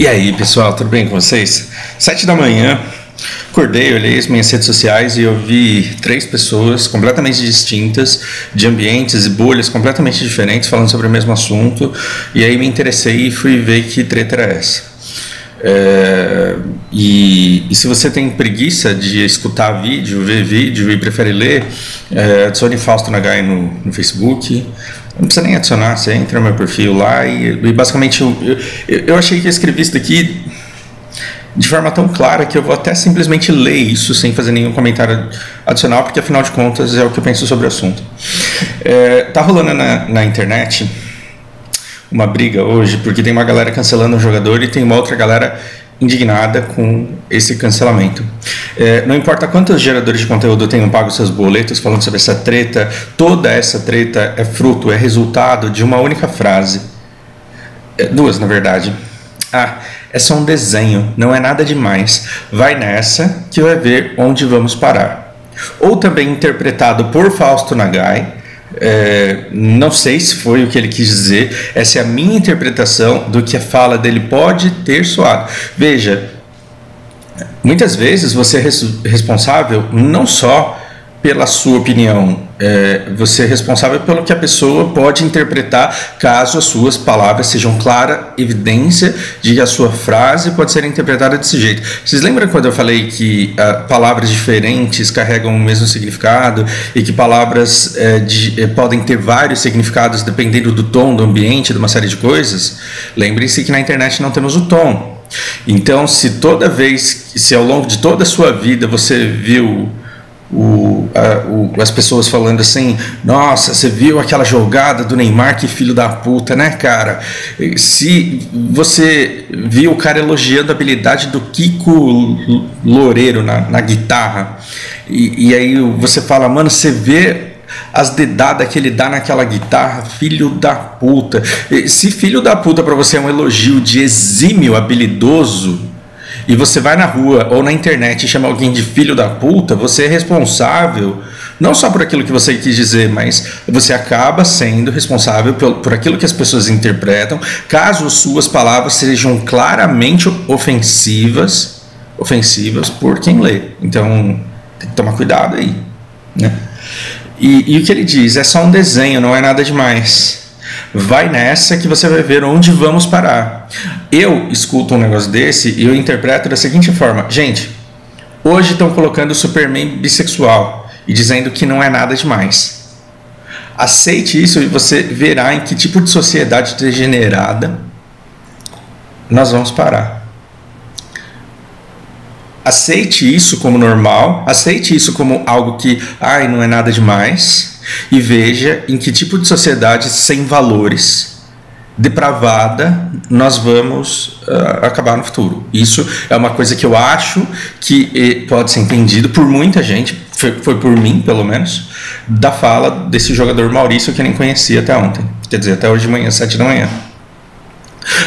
E aí, pessoal, tudo bem com vocês? 7 da manhã, acordei, olhei as minhas redes sociais e eu vi 3 pessoas completamente distintas, de ambientes e bolhas completamente diferentes, falando sobre o mesmo assunto. E aí me interessei e fui ver que treta era essa. E se você tem preguiça de escutar vídeo, ver vídeo e prefere ler, adicione Fausto Nagai no Facebook. Não precisa nem adicionar, você entra no meu perfil lá e basicamente eu achei que eu escrevi isso daqui de forma tão clara que eu vou até simplesmente ler isso sem fazer nenhum comentário adicional, porque afinal de contas é o que eu penso sobre o assunto. Tá rolando na internet uma briga hoje, porque tem uma galera cancelando um jogador e tem uma outra galera indignada com esse cancelamento. Não importa quantos geradores de conteúdo tenham pago seus boletos falando sobre essa treta, toda essa treta é resultado de uma única frase. Duas, na verdade. É só um desenho, não é nada demais. Vai nessa que vai ver onde vamos parar. Ou também interpretado por Fausto Nagai. Não sei se foi o que ele quis dizer. Essa é a minha interpretação do que a fala dele pode ter soado. Veja, muitas vezes você é responsável não só pela sua opinião, você é responsável pelo que a pessoa pode interpretar caso as suas palavras sejam clara evidência de que a sua frase pode ser interpretada desse jeito. Vocês lembram quando eu falei que palavras diferentes carregam o mesmo significado e que palavras podem ter vários significados dependendo do tom, do ambiente, de uma série de coisas? Lembrem-se que na internet não temos o tom. Então, se ao longo de toda a sua vida você viu as pessoas falando assim: nossa, você viu aquela jogada do Neymar, que filho da puta, né, cara? Se você viu o cara elogiando a habilidade do Kiko Loureiro na guitarra, e aí você fala: mano, você vê as dedadas que ele dá naquela guitarra, filho da puta. Se filho da puta pra você é um elogio de exímio habilidoso, e você vai na rua ou na internet e chama alguém de filho da puta, você é responsável não só por aquilo que você quis dizer, mas você acaba sendo responsável por aquilo que as pessoas interpretam, caso suas palavras sejam claramente ofensivas por quem lê. Então tem que tomar cuidado aí, né? E o que ele diz: é só um desenho, não é nada demais. Vai nessa que você vai ver onde vamos parar. Eu escuto um negócio desse e eu interpreto da seguinte forma: gente, hoje estão colocando o Superman bissexual e dizendo que não é nada demais. Aceite isso e você verá em que tipo de sociedade degenerada nós vamos parar. Aceite isso como normal, aceite isso como algo que não é nada demais, e veja em que tipo de sociedade sem valores, depravada, nós vamos acabar no futuro. Isso é uma coisa que eu acho que pode ser entendido por muita gente, foi por mim pelo menos, da fala desse jogador Maurício, que eu nem conhecia até ontem, quer dizer, até hoje de manhã, 7 da manhã.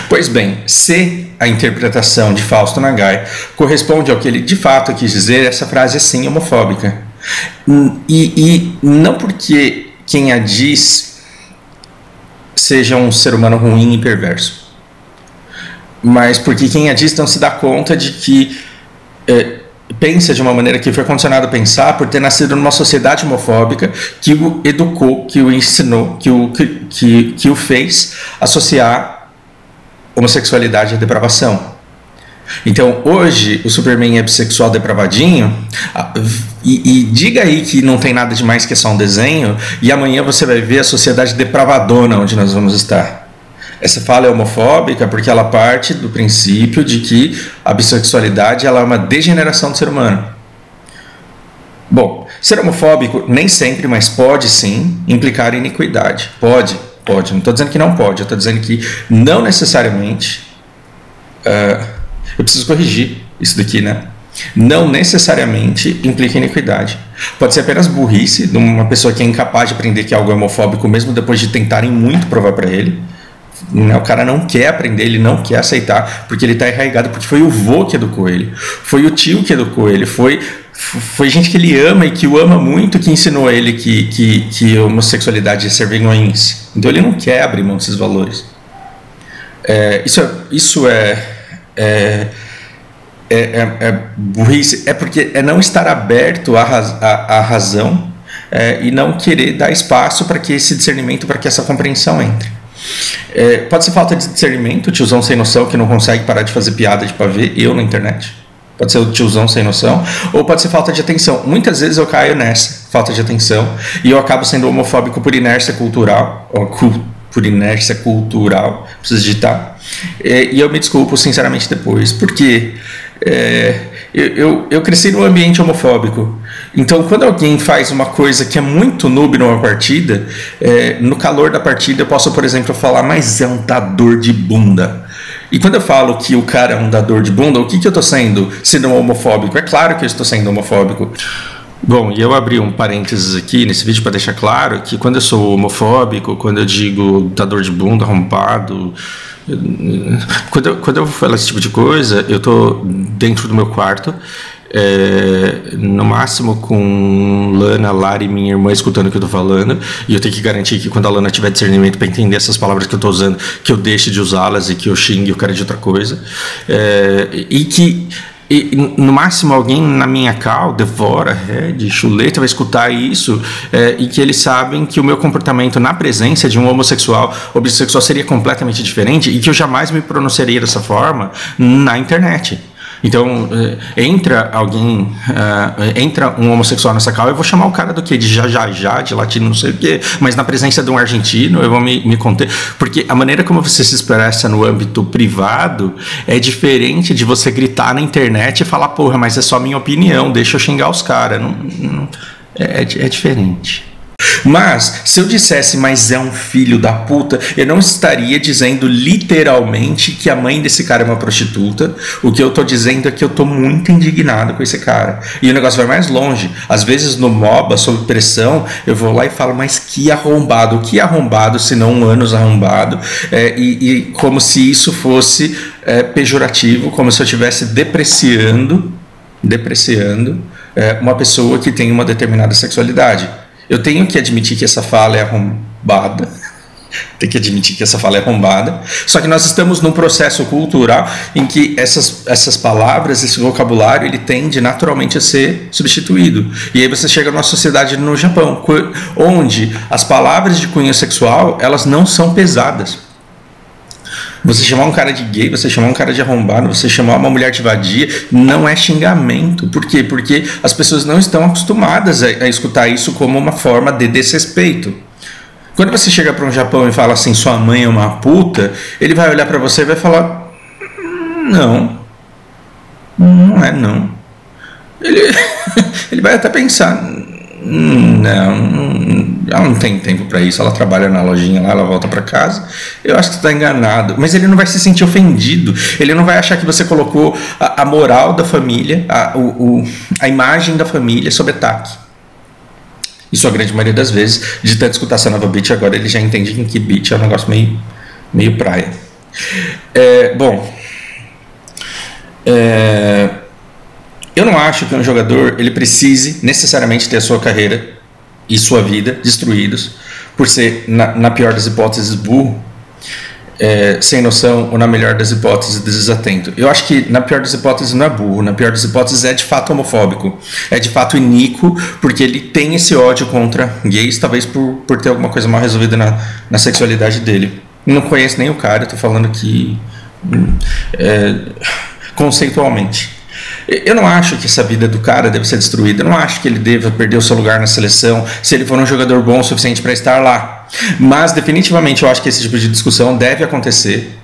Pois bem, se a interpretação de Fausto Nagai corresponde ao que ele de fato quis dizer, essa frase é sim homofóbica. E não porque quem a diz seja um ser humano ruim e perverso, mas porque quem a diz não se dá conta de que pensa de uma maneira que foi condicionado a pensar por ter nascido numa sociedade homofóbica que o educou, que o ensinou, que o fez associar homossexualidade à depravação. Então hoje o Superman é bissexual depravadinho, e diga aí que não tem nada demais, que é só um desenho, e amanhã você vai ver a sociedade depravadona onde nós vamos estar. Essa fala é homofóbica porque ela parte do princípio de que a bissexualidade ela é uma degeneração do ser humano. Bom, ser homofóbico nem sempre, mas pode sim implicar iniquidade. Pode, não estou dizendo que não pode, eu estou dizendo que não necessariamente. Eu preciso corrigir isso daqui, né? Não necessariamente implica iniquidade. Pode ser apenas burrice de uma pessoa que é incapaz de aprender que algo é homofóbico, mesmo depois de tentarem muito provar para ele. O cara não quer aprender, ele não quer aceitar, porque ele está enraizado, porque foi o vô que educou ele, foi o tio que educou ele, foi gente que ele ama e que o ama muito, que ensinou a ele que homossexualidade é ser vergonhice. Então ele não quer abrir mão desses valores. Isso é burrice, porque é não estar aberto à razão e não querer dar espaço para que esse discernimento, para que essa compreensão entre. Pode ser falta de discernimento, o tiozão sem noção que não consegue parar de fazer piada de pavê, eu na internet. Pode ser o tiozão sem noção, ou pode ser falta de atenção. Muitas vezes eu caio nessa falta de atenção e eu acabo sendo homofóbico por inércia cultural, preciso digitar, e eu me desculpo sinceramente depois, porque eu cresci num ambiente homofóbico. Então, quando alguém faz uma coisa que é muito noob numa partida, no calor da partida eu posso, por exemplo, falar, mas é um dador de bunda. E quando eu falo que o cara é um dador de bunda, o que eu estou sendo homofóbico? É claro que eu estou sendo homofóbico. Bom, e eu abri um parênteses aqui nesse vídeo para deixar claro que quando eu sou homofóbico, quando eu digo dador de bunda, arrombado, quando eu falo esse tipo de coisa, eu estou dentro do meu quarto, no máximo com Lana, Lara e minha irmã escutando o que eu tô falando, e eu tenho que garantir que quando a Lana tiver discernimento para entender essas palavras que eu tô usando, que eu deixe de usá-las e que eu xingue o cara de outra coisa, e no máximo alguém na minha cal, Devora, Red, Chuleta vai escutar isso, e que eles sabem que o meu comportamento na presença de um homossexual ou bissexual seria completamente diferente e que eu jamais me pronunciaria dessa forma na internet. Então, entra um homossexual nessa cal, eu vou chamar o cara do quê? De já, de latino, não sei o quê, mas na presença de um argentino eu vou me conter, porque a maneira como você se expressa no âmbito privado é diferente de você gritar na internet e falar, porra, mas é só minha opinião, deixa eu xingar os caras. É diferente. Mas, se eu dissesse, mas é um filho da puta, eu não estaria dizendo literalmente que a mãe desse cara é uma prostituta. O que eu tô dizendo é que eu tô muito indignado com esse cara. E o negócio vai mais longe. Às vezes no MOBA, sob pressão, eu vou lá e falo, mas que arrombado, se não um ânus arrombado. E como se isso fosse pejorativo, como se eu estivesse depreciando uma pessoa que tem uma determinada sexualidade. Eu tenho que admitir que essa fala é arrombada. Só que nós estamos num processo cultural em que essas palavras, esse vocabulário, ele tende naturalmente a ser substituído. E aí você chega numa sociedade no Japão, onde as palavras de cunho sexual, elas não são pesadas. Você chamar um cara de gay, você chamar um cara de arrombado, você chamar uma mulher de vadia, não é xingamento. Por quê? Porque as pessoas não estão acostumadas a escutar isso como uma forma de desrespeito. Quando você chega para um Japão e fala assim, sua mãe é uma puta, ele vai olhar para você e vai falar, não é não. Ele vai até pensar, não, ela não tem tempo para isso, ela trabalha na lojinha lá, ela volta para casa, eu acho que você está enganado. Mas ele não vai se sentir ofendido, ele não vai achar que você colocou a moral da família, a imagem da família sob ataque. Isso a grande maioria das vezes, de tanto escutar essa nova beat, agora ele já entende que beat é um negócio meio praia. Eu não acho que um jogador ele precise necessariamente ter a sua carreira e sua vida destruídos por ser, na pior das hipóteses, burro, sem noção, ou na melhor das hipóteses, desatento. Eu acho que na pior das hipóteses não é burro, na pior das hipóteses é de fato homofóbico, é de fato iníquo, porque ele tem esse ódio contra gays, talvez por ter alguma coisa mal resolvida na sexualidade dele. Não conheço nem o cara, estou falando aqui conceitualmente. Eu não acho que essa vida do cara deve ser destruída, eu não acho que ele deva perder o seu lugar na seleção se ele for um jogador bom o suficiente para estar lá. Mas definitivamente eu acho que esse tipo de discussão deve acontecer,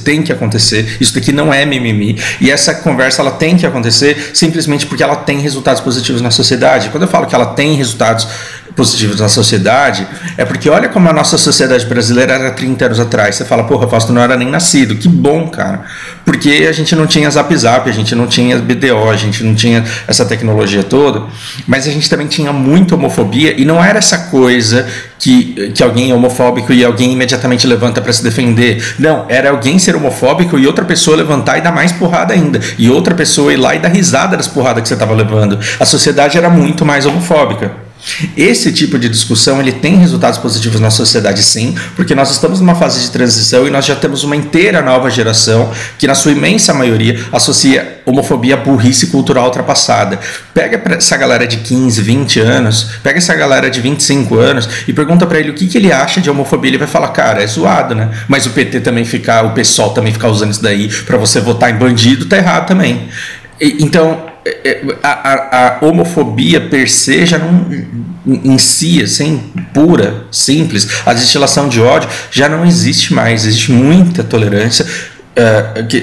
tem que acontecer. Isso daqui não é mimimi, e essa conversa ela tem que acontecer simplesmente porque ela tem resultados positivos na sociedade. Quando eu falo que ela tem resultados positivos na sociedade, é porque olha como a nossa sociedade brasileira era 30 anos atrás. Você fala, porra, Fausto não era nem nascido. Que bom, cara. Porque a gente não tinha Zap Zap, a gente não tinha BDO, a gente não tinha essa tecnologia toda, mas a gente também tinha muita homofobia, e não era essa coisa que alguém é homofóbico e alguém imediatamente levanta para se defender. Não, era alguém ser homofóbico e outra pessoa levantar e dar mais porrada ainda, e outra pessoa ir lá e dar risada das porradas que você estava levando. A sociedade era muito mais homofóbica. Esse tipo de discussão ele tem resultados positivos na sociedade, sim, porque nós estamos numa fase de transição e nós já temos uma inteira nova geração que, na sua imensa maioria, associa homofobia à burrice cultural ultrapassada. Pega essa galera de 15, 20 anos, pega essa galera de 25 anos e pergunta pra ele o que ele acha de homofobia. Ele vai falar, cara, é zoado, né? Mas o PT também ficar, o PSOL também ficar usando isso daí pra você votar em bandido, tá errado também. Então, a homofobia per se já não, em si, assim, pura, simples, a destilação de ódio já não existe mais. Existe muita tolerância,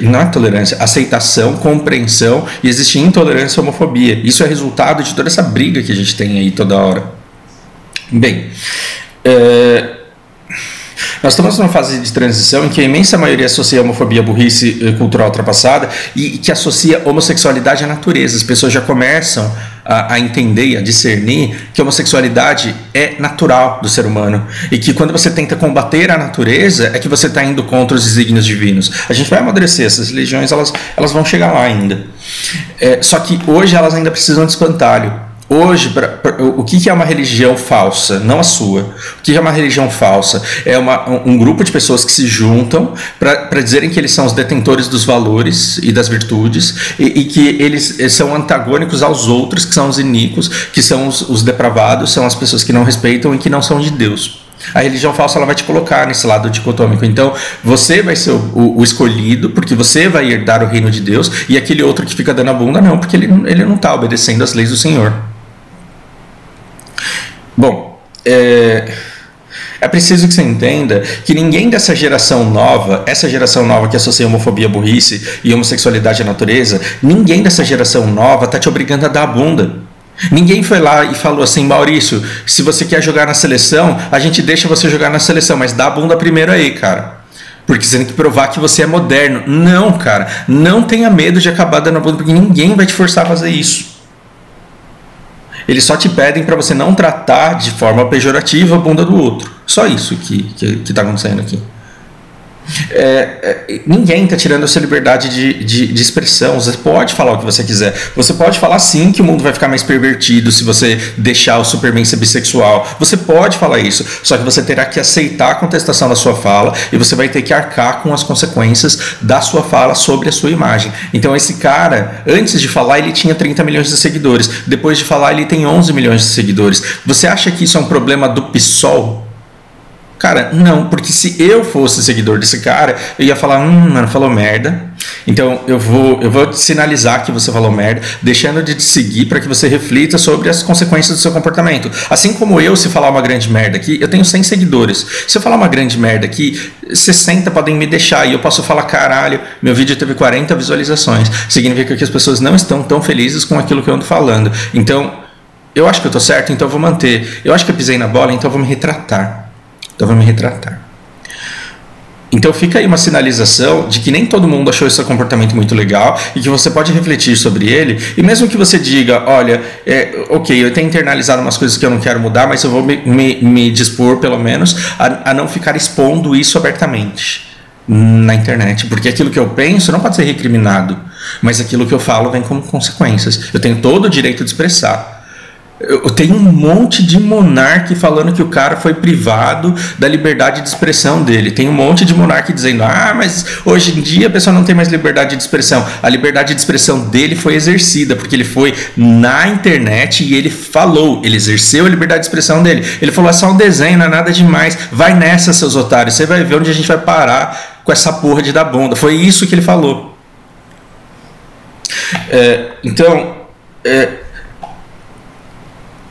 não é tolerância, aceitação, compreensão, e existe intolerância e homofobia. Isso é resultado de toda essa briga que a gente tem aí toda hora. Bem, nós estamos numa fase de transição em que a imensa maioria associa a homofobia à burrice cultural ultrapassada e que associa a homossexualidade à natureza. As pessoas já começam a entender e a discernir que a homossexualidade é natural do ser humano e que quando você tenta combater a natureza é que você está indo contra os desígnios divinos. A gente vai amadurecer, essas religiões elas vão chegar lá ainda. Só que hoje elas ainda precisam de espantalho. Hoje, o que é uma religião falsa? Não a sua. O que é uma religião falsa? É um grupo de pessoas que se juntam para dizerem que eles são os detentores dos valores e das virtudes e que eles são antagônicos aos outros, que são os iníquos, que são os depravados, são as pessoas que não respeitam e que não são de Deus. A religião falsa ela vai te colocar nesse lado dicotômico. Então, você vai ser o escolhido, porque você vai herdar o reino de Deus, e aquele outro que fica dando a bunda, não, porque ele não está obedecendo às leis do Senhor. Bom, é preciso que você entenda que ninguém dessa geração nova, essa geração nova que associa homofobia à burrice e homossexualidade à natureza, ninguém dessa geração nova está te obrigando a dar a bunda. Ninguém foi lá e falou assim, Maurício, se você quer jogar na seleção, a gente deixa você jogar na seleção, mas dá a bunda primeiro aí, cara. Porque você tem que provar que você é moderno. Não, cara, não tenha medo de acabar dando a bunda, porque ninguém vai te forçar a fazer isso. Eles só te pedem para você não tratar de forma pejorativa a bunda do outro. Só isso que está acontecendo aqui. Ninguém está tirando a sua liberdade de expressão. Você pode falar o que você quiser. Você pode falar sim que o mundo vai ficar mais pervertido se você deixar o Superman ser bissexual. Você pode falar isso, só que você terá que aceitar a contestação da sua fala e você vai ter que arcar com as consequências da sua fala sobre a sua imagem. Então esse cara, antes de falar, ele tinha 30 milhões de seguidores. Depois de falar, ele tem 11 milhões de seguidores. Você acha que isso é um problema do PSOL? Cara, não, porque se eu fosse seguidor desse cara, eu ia falar, mano, falou merda. Então eu vou te sinalizar que você falou merda, deixando de te seguir para que você reflita sobre as consequências do seu comportamento. Assim como eu, se falar uma grande merda aqui, eu tenho 100 seguidores. Se eu falar uma grande merda aqui, 60 podem me deixar e eu posso falar, caralho, meu vídeo teve 40 visualizações. Significa que as pessoas não estão tão felizes com aquilo que eu ando falando. Então, eu acho que eu tô certo, então eu vou manter. Eu acho que eu pisei na bola, então eu vou me retratar. Então fica aí uma sinalização de que nem todo mundo achou esse comportamento muito legal e que você pode refletir sobre ele, e mesmo que você diga, olha, ok, eu tenho internalizado umas coisas que eu não quero mudar, mas eu vou me dispor pelo menos a não ficar expondo isso abertamente na internet, porque aquilo que eu penso não pode ser recriminado, mas aquilo que eu falo vem como consequências. Eu tenho todo o direito de expressar. Eu tenho um monte de monarca falando que o cara foi privado da liberdade de expressão dele. Tem um monte de monarca dizendo, mas hoje em dia a pessoa não tem mais liberdade de expressão. A liberdade de expressão dele foi exercida, porque ele foi na internet e ele falou, ele exerceu a liberdade de expressão dele. Ele falou, é só um desenho, não é nada demais. Vai nessa, seus otários, você vai ver onde a gente vai parar com essa porra de dar bunda. Foi isso que ele falou.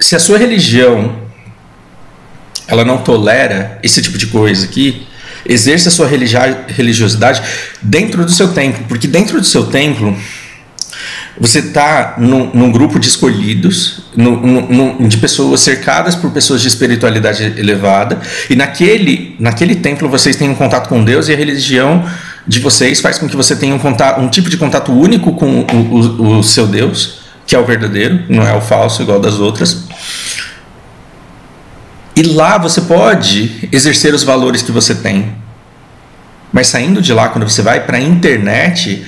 Se a sua religião ela não tolera esse tipo de coisa aqui, exerça a sua religiosidade dentro do seu templo, porque dentro do seu templo você está num grupo de escolhidos, de pessoas cercadas por pessoas de espiritualidade elevada, e naquele templo vocês têm um contato com Deus, e a religião de vocês faz com que você tenha um tipo de contato único com o seu Deus, que é o verdadeiro, não é o falso igual das outras. E lá você pode exercer os valores que você tem. Mas saindo de lá, quando você vai para a internet,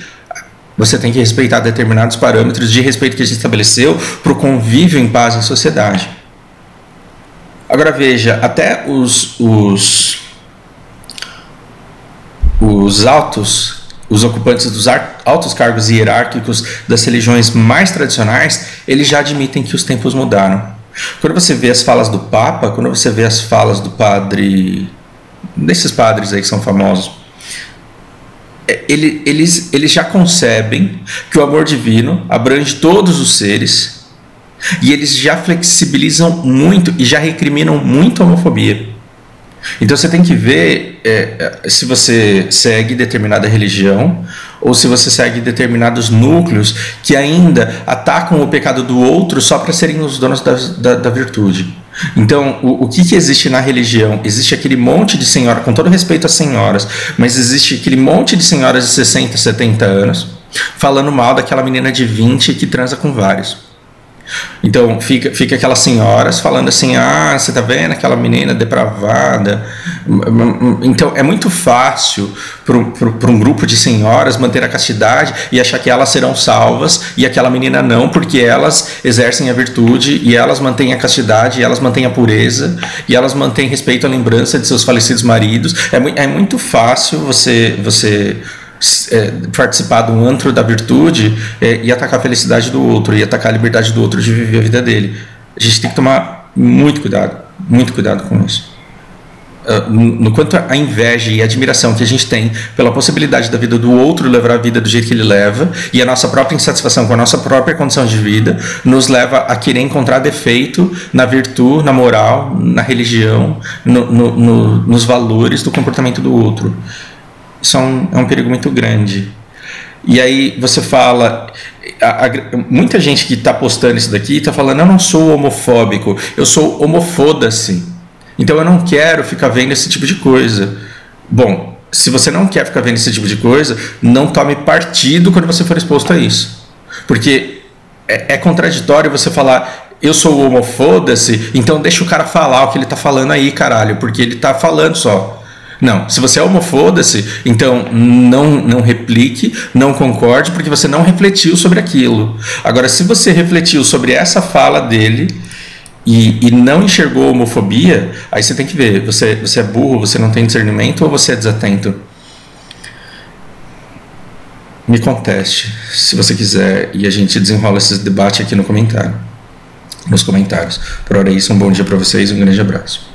você tem que respeitar determinados parâmetros de respeito que a gente estabeleceu para o convívio em paz em sociedade. Agora veja, até os ocupantes dos altos cargos hierárquicos das religiões mais tradicionais, eles já admitem que os tempos mudaram. Quando você vê as falas do Papa, quando você vê as falas do padre, desses padres aí que são famosos, eles já concebem que o amor divino abrange todos os seres, e eles já flexibilizam muito e já recriminam muito a homofobia. Então você tem que ver se você segue determinada religião ou se você segue determinados núcleos que ainda atacam o pecado do outro só para serem os donos da virtude. Então, o que existe na religião? Existe aquele monte de senhora, com todo respeito às senhoras, mas existe aquele monte de senhoras de 60, 70 anos falando mal daquela menina de 20 que transa com vários. Então fica aquelas senhoras falando assim: ah, você tá vendo aquela menina depravada. Então é muito fácil para um grupo de senhoras manter a castidade e achar que elas serão salvas e aquela menina não, porque elas exercem a virtude e elas mantêm a castidade e elas mantêm a pureza e elas mantêm respeito à lembrança de seus falecidos maridos. É muito fácil você participar do antro da virtude e atacar a felicidade do outro, e atacar a liberdade do outro de viver a vida dele. A gente tem que tomar muito cuidado com isso. No quanto a inveja e a admiração que a gente tem pela possibilidade da vida do outro levar a vida do jeito que ele leva, e a nossa própria insatisfação com a nossa própria condição de vida, nos leva a querer encontrar defeito na virtude, na moral, na religião, nos valores do comportamento do outro. Isso é um perigo muito grande. E aí você fala, muita gente que está postando isso daqui está falando: eu não sou homofóbico, eu sou homofoda-se, então eu não quero ficar vendo esse tipo de coisa. Bom, se você não quer ficar vendo esse tipo de coisa, não tome partido quando você for exposto a isso, porque é contraditório você falar: eu sou homofoda-se, então deixa o cara falar o que ele está falando aí, caralho, porque ele está falando só. Não, se você é homofoda-se, então não replique, não concorde, porque você não refletiu sobre aquilo. Agora, se você refletiu sobre essa fala dele e não enxergou homofobia, aí você tem que ver, você é burro, você não tem discernimento ou você é desatento? Me conteste, se você quiser, e a gente desenrola esse debate aqui nos comentários. Por hora é isso, um bom dia para vocês e um grande abraço.